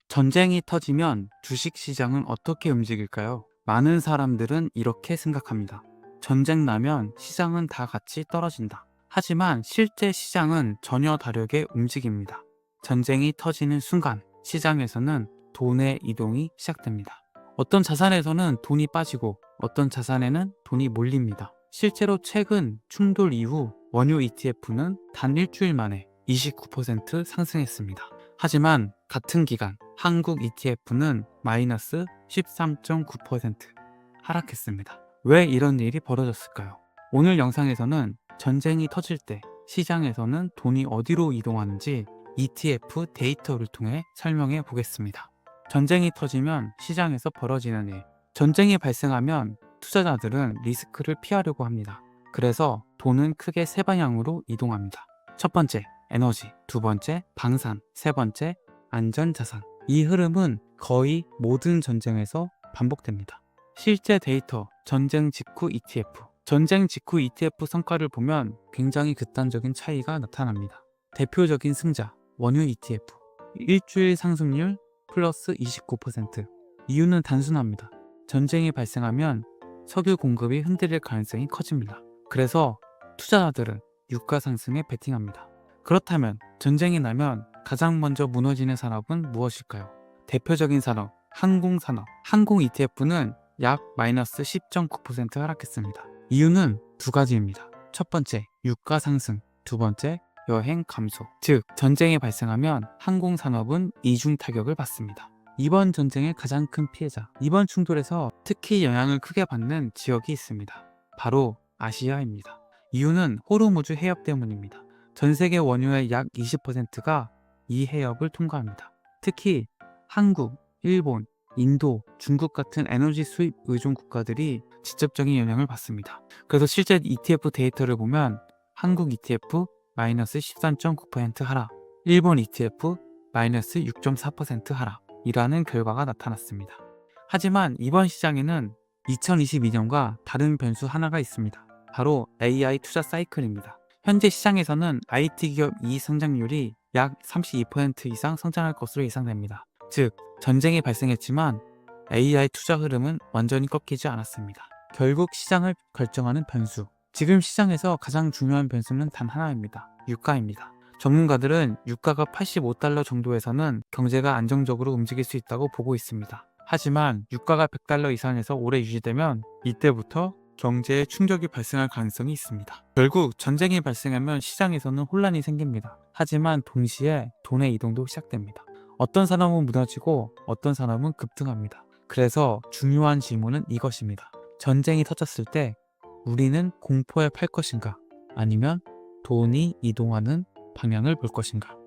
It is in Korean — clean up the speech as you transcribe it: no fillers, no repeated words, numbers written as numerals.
전쟁이 터지면 주식시장은 어떻게 움직일까요? 많은 사람들은 이렇게 생각합니다. 전쟁 나면 시장은 다 같이 떨어진다. 하지만 실제 시장은 전혀 다르게 움직입니다. 전쟁이 터지는 순간 시장에서는 돈의 이동이 시작됩니다. 어떤 자산에서는 돈이 빠지고 어떤 자산에는 돈이 몰립니다. 실제로 최근 충돌 이후 원유 ETF는 단 일주일 만에 29% 상승했습니다. 하지만 같은 기간 한국 ETF는 마이너스 13.9% 하락했습니다. 왜 이런 일이 벌어졌을까요? 오늘 영상에서는 전쟁이 터질 때 시장에서는 돈이 어디로 이동하는지 ETF 데이터를 통해 설명해 보겠습니다. 전쟁이 터지면 시장에서 벌어지는 일. 전쟁이 발생하면 투자자들은 리스크를 피하려고 합니다. 그래서 돈은 크게 세 방향으로 이동합니다. 첫 번째, 에너지, 두 번째, 방산, 세 번째, 안전자산. 이 흐름은 거의 모든 전쟁에서 반복됩니다. 실제 데이터, 전쟁 직후 ETF. 전쟁 직후 ETF 성과를 보면 굉장히 극단적인 차이가 나타납니다. 대표적인 승자, 원유 ETF. 일주일 상승률 플러스 29%. 이유는 단순합니다. 전쟁이 발생하면 석유 공급이 흔들릴 가능성이 커집니다. 그래서 투자자들은 유가 상승에 베팅합니다. 그렇다면 전쟁이 나면 가장 먼저 무너지는 산업은 무엇일까요? 대표적인 산업, 항공산업. 항공 ETF는 약 마이너스 10.9% 하락했습니다. 이유는 두 가지입니다. 첫 번째, 유가 상승. 두 번째, 여행 감소. 즉, 전쟁이 발생하면 항공산업은 이중 타격을 받습니다. 이번 전쟁의 가장 큰 피해자, 이번 충돌에서 특히 영향을 크게 받는 지역이 있습니다. 바로 아시아입니다. 이유는 호르무즈 해협 때문입니다. 전 세계 원유의 약 20%가 이 해협을 통과합니다. 특히 한국, 일본, 인도, 중국 같은 에너지 수입 의존 국가들이 직접적인 영향을 받습니다. 그래서 실제 ETF 데이터를 보면 한국 ETF 마이너스 13.9% 하락, 일본 ETF 마이너스 6.4% 하락이라는 결과가 나타났습니다. 하지만 이번 시장에는 2022년과 다른 변수 하나가 있습니다. 바로 AI 투자 사이클입니다. 현재 시장에서는 IT 기업 이익 성장률이 약 32% 이상 성장할 것으로 예상됩니다. 즉, 전쟁이 발생했지만 AI 투자 흐름은 완전히 꺾이지 않았습니다. 결국 시장을 결정하는 변수. 지금 시장에서 가장 중요한 변수는 단 하나입니다. 유가입니다. 전문가들은 유가가 85달러 정도에서는 경제가 안정적으로 움직일 수 있다고 보고 있습니다. 하지만 유가가 100달러 이상에서 오래 유지되면 이때부터 경제에 충격이 발생할 가능성이 있습니다. 결국 전쟁이 발생하면 시장에서는 혼란이 생깁니다. 하지만 동시에 돈의 이동도 시작됩니다. 어떤 산업은 무너지고 어떤 산업은 급등합니다. 그래서 중요한 질문은 이것입니다. 전쟁이 터졌을 때 우리는 공포에 팔 것인가? 아니면 돈이 이동하는 방향을 볼 것인가?